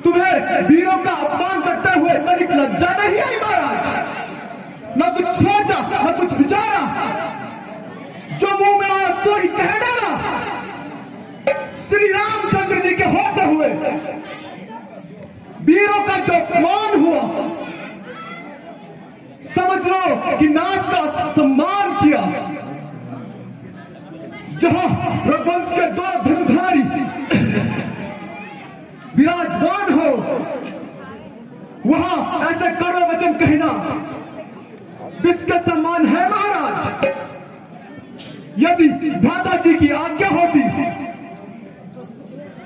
तुम्हें वीरों का अपमान करते हुए तनिक लज्जा नहीं आई महाराज? न कुछ सोचा न कुछ विचारा, जो मुंह में आया सो ही कह डाला। श्री रामचंद्र जी के होते हुए वीरों का जो अपमान हुआ, समझ लो कि नाथ का सम्मान किया। जहां रघुवंश के दो धनुधारी विराजमान हो, वहां ऐसे कड़वे वचन कहना किसका सम्मान है महाराज? यदि भ्राता जी की आज्ञा होती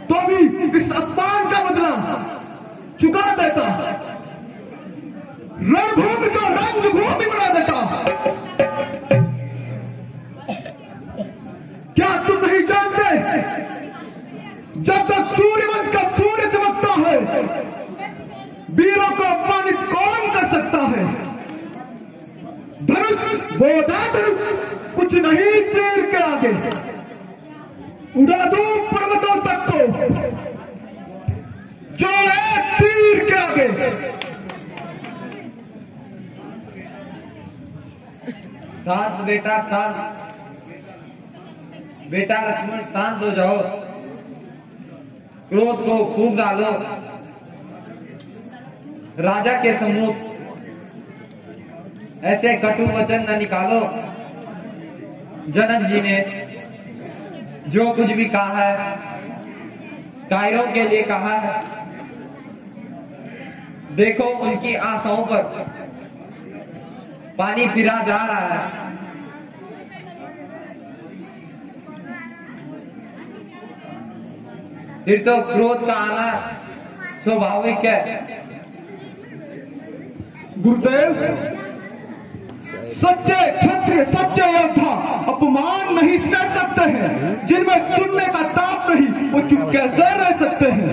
तो भी इस अपमान का बदला चुका देता, रणभूमि को रंगभूमि बना देता। क्या तुम नहीं जानते, जब तक सूर्यवंश का सूर्य चमकता है, वीरों को अपमानित कौन कर सकता है? धनुष बोधा धनुष कुछ नहीं तीर के आगे, उड़ा दो पर्वतों तक को, जो है तीर के आगे। शांत बेटा शांत, बेटा लक्ष्मण शांत हो जाओ, क्रोध को फूंक डालो। राजा के सम्मुख ऐसे कटु वचन न निकालो। जनक जी ने जो कुछ भी कहा है कायरों के लिए कहा है। देखो उनकी आशाओं पर पानी फिरा जा रहा है। फिर तो क्रोध का आना स्वाभाविक है। गुरुदेव, सच्चे क्षत्रिय सच्चे योद्धा अपमान नहीं सह सकते हैं। जिनमें सुनने का ताप नहीं, वो चुप कैसे रह सकते हैं?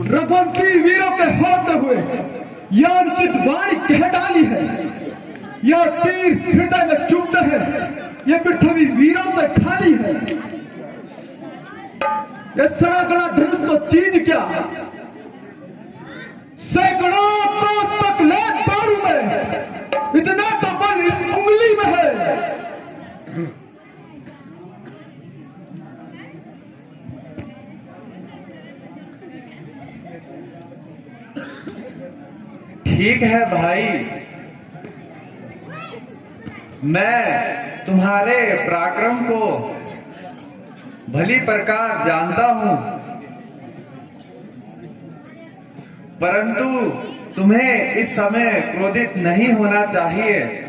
रघुवंशी वीरों के होते हुए यह अनुचित वाणी कह डाली है। यह तीर हृदय में चुभते हैं, यह पृथ्वी वीरों से खाली है। यह सड़ा गड़ा धनुष तो चीज क्या, सैकड़ों कोस तक ले दौड़ू में, इतना तो बल इस उंगली में है। ठीक है भाई, मैं तुम्हारे पराक्रम को भली प्रकार जानता हूं, परंतु तुम्हें इस समय क्रोधित नहीं होना चाहिए।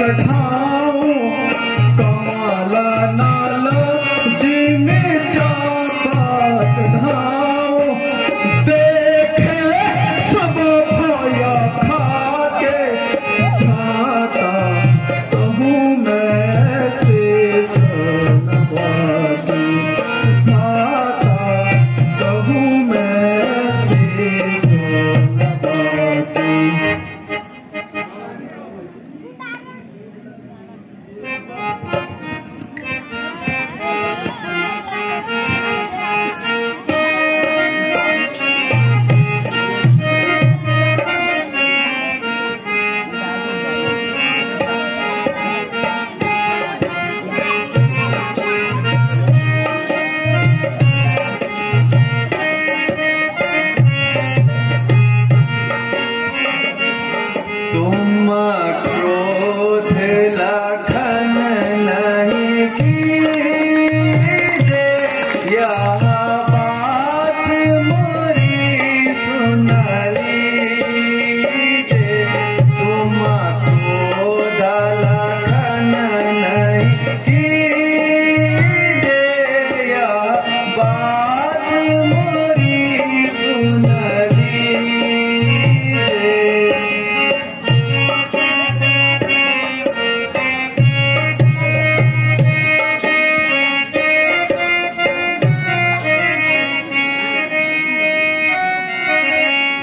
चढ़ाऊं कमल नाल जिन्हें चापा चढ़ाऊं देखे सब भया खाके खाता कहूँ मैं शेष नवासी खाता कहूँ मैं शेष नवासी। तुम क्रोध लखन नहीं कीजे, यह बात मोरी सुन लीजे। तुम क्रोध लखन नहीं कीजे, यह बात मोरी सुन लीजे।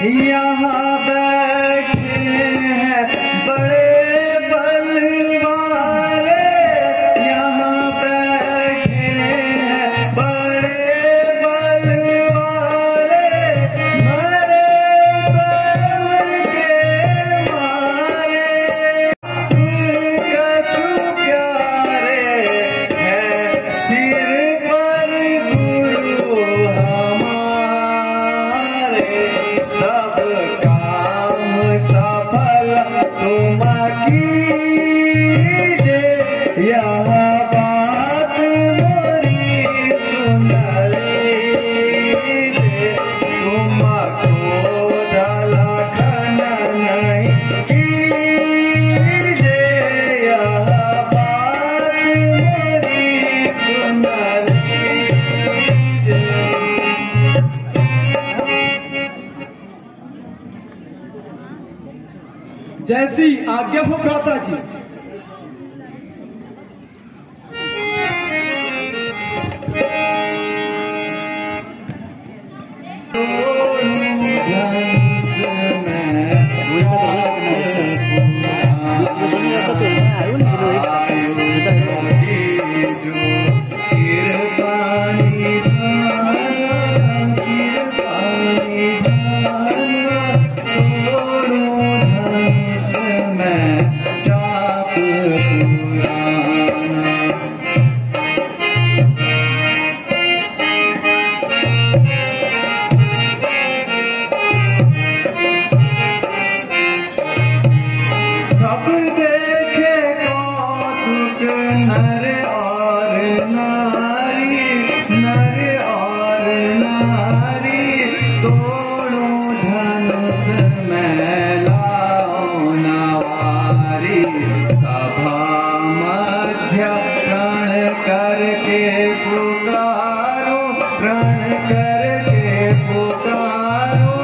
यहाँ बैठे हैं बड़े बलवारे, यहाँ बैठे हैं बड़े बलवारे, मरे शर्म के मारे। कछु प्यारे हैं सिर पर गुरु हमारे, सब काम सफल तुम कीजे, यह बात मोरी सुन लीजे। तुम क्रोध लखन नहीं कीजे, यह बात मोरी सुन लीजे। जैसी आज्ञा हो भ्राता जी। सब देखे कौतुक नर और नारी, नर और नारी, दोनों धनुष में लाओ नवारी। सभा मध्य प्रण करके पुकारो, प्रण करके पुकारो,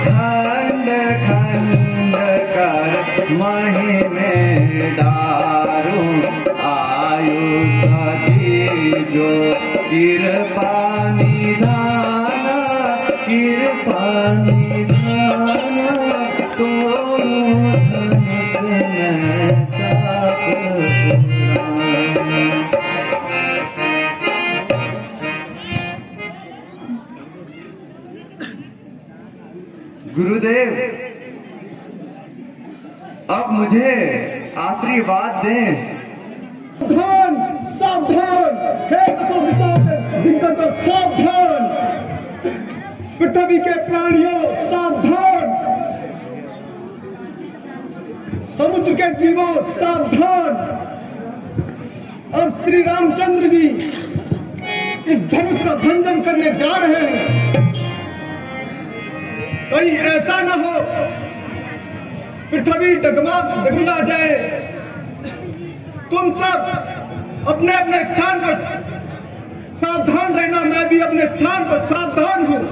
खंड खंड कर महिमे डारो। आयु सती जो कृपा निधाना, कृपा निधाना, दोनों धनुष में चाप पुराना। गुरुदेव, अब मुझे आशीर्वाद दें। सावधान सावधान, हे दसों दिशाओं के दिग्गजों सावधान, पृथ्वी के प्राणियों सावधान, समुद्र के जीवों सावधान। अब श्री रामचंद्र जी इस धनुष का भंजन करने जा रहे हैं। कहीं ऐसा न हो पृथ्वी डगमगा जाए, तुम सब अपने अपने स्थान पर सावधान रहना, मैं भी अपने स्थान पर सावधान हूं।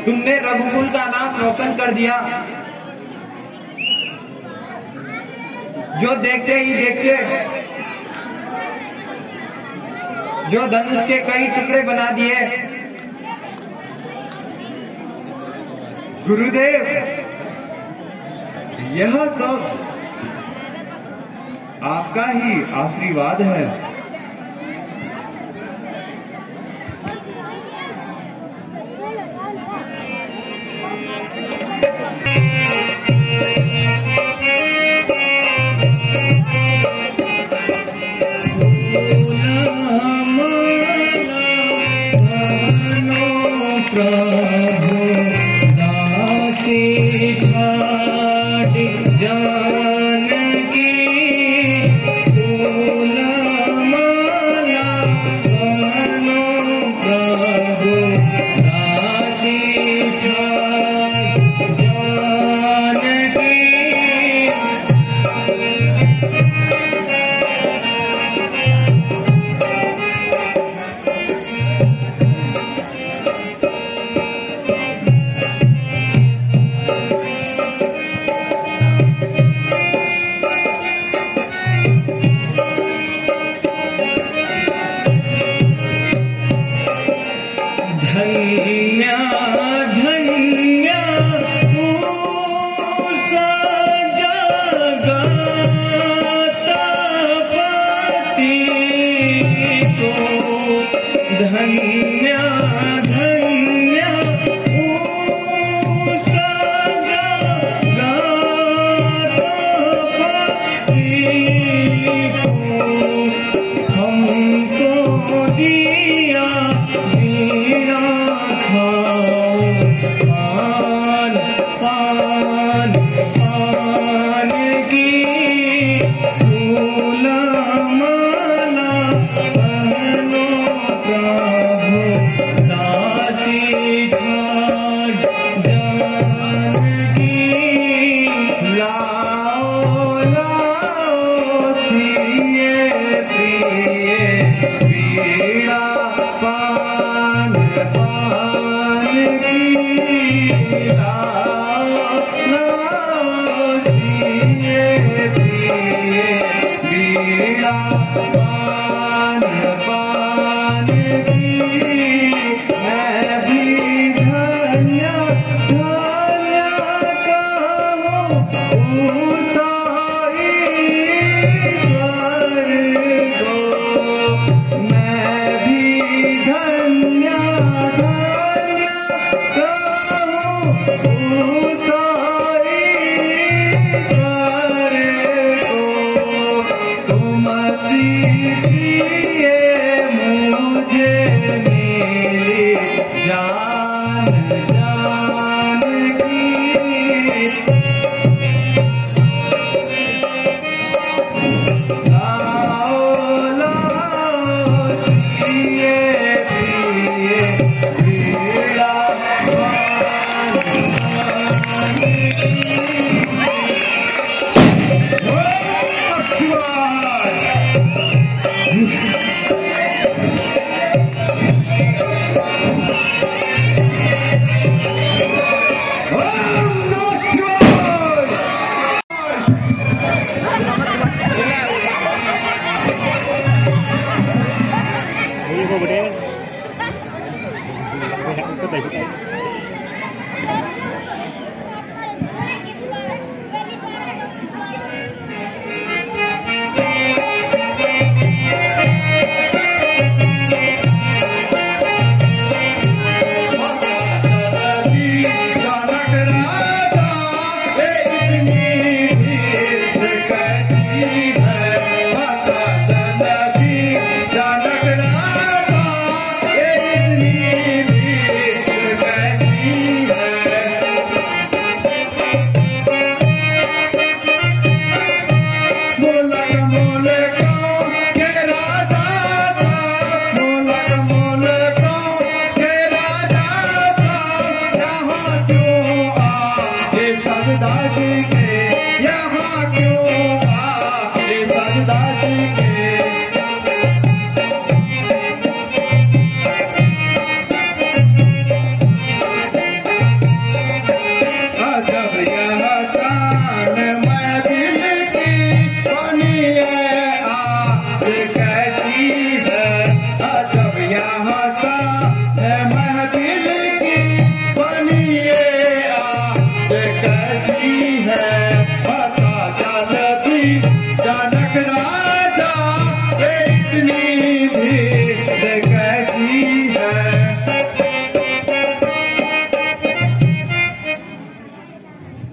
तुमने रघुकुल का नाम रोशन कर दिया। जो देखते ही देखते जो धनुष के कई टुकड़े बना दिए। गुरुदेव, यह सब आपका ही आशीर्वाद है। जानकी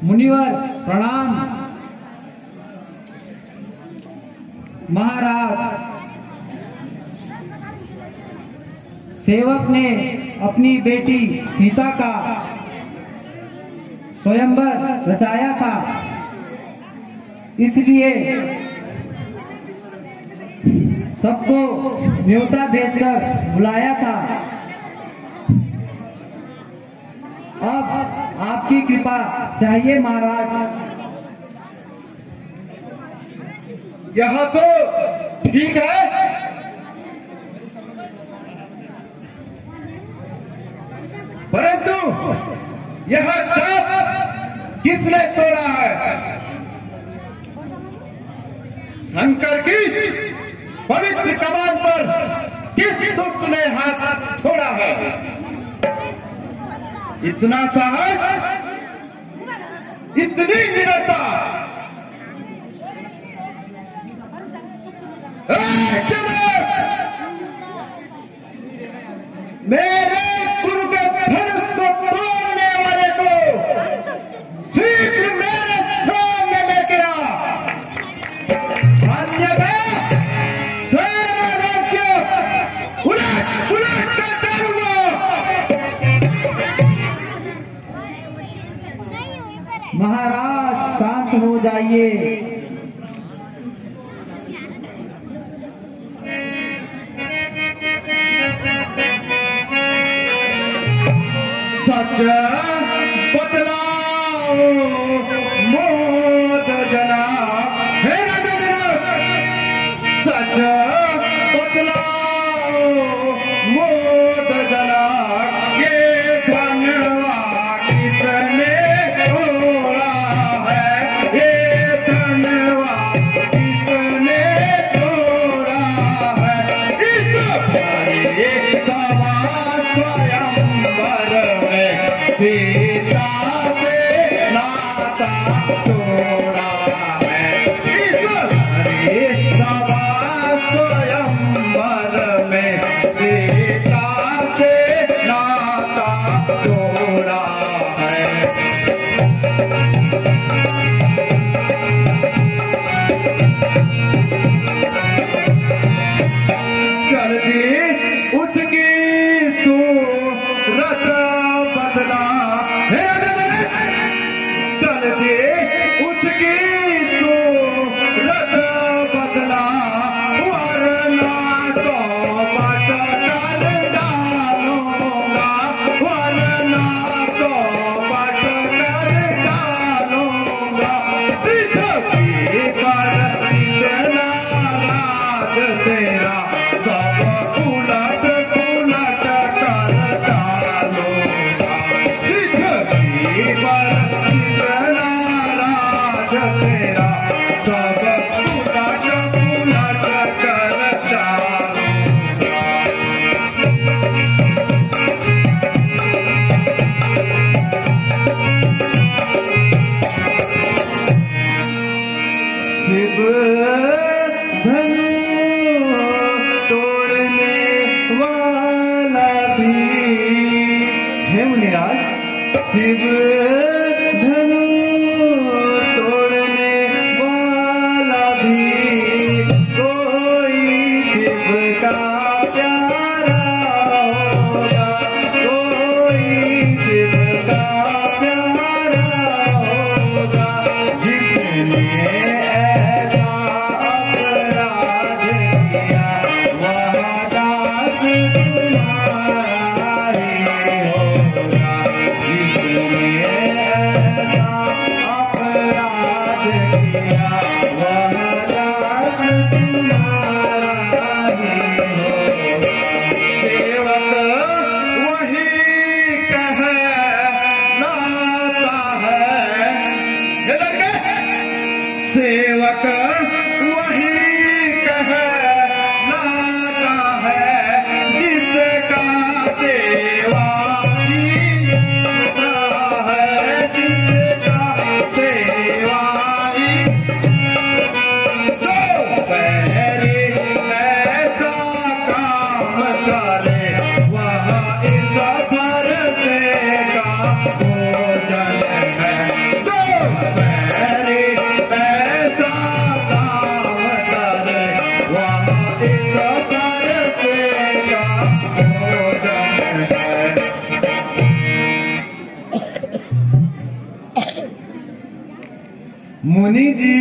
मुनिवर प्रणाम। महाराज, सेवक ने अपनी बेटी सीता का स्वयंवर रचाया था, इसलिए सबको न्योता भेजकर बुलाया था। अब आपकी कृपा चाहिए महाराज। यह तो ठीक है, परंतु यह ताप किसने तोड़ा है? शंकर की पवित्र कमान पर किस दुष्ट ने हाथ छोड़ा है? इतना साहस, इतनी निडरता, मेरे गुरु के धनुष को तोड़ने वाले को शीघ्र मेरे सामने लेके आ, अन्यथा सारा राज्य उलट उलट कर डालूंगा। महाराज शांत हो जाइए। सच बतलाओ मोद जना, हे राजन, सच बतलाओ मोद जना, ये धनवा किसने तोड़ा है? ये शिव धनु तोड़ने वाला भी कोई शिव का प्यारा होगा, कोई शिव का प्यारा होगा, जिसने ऐसा अपराध किया वह दास तुम्हारा ही होगा। सेवक वही कहलाता है जिसका सेवा ही है, जिसका सेवा ही जो पहले ऐसा काम करे वह इस भरते का भोजन है। जो पहले मुनि जी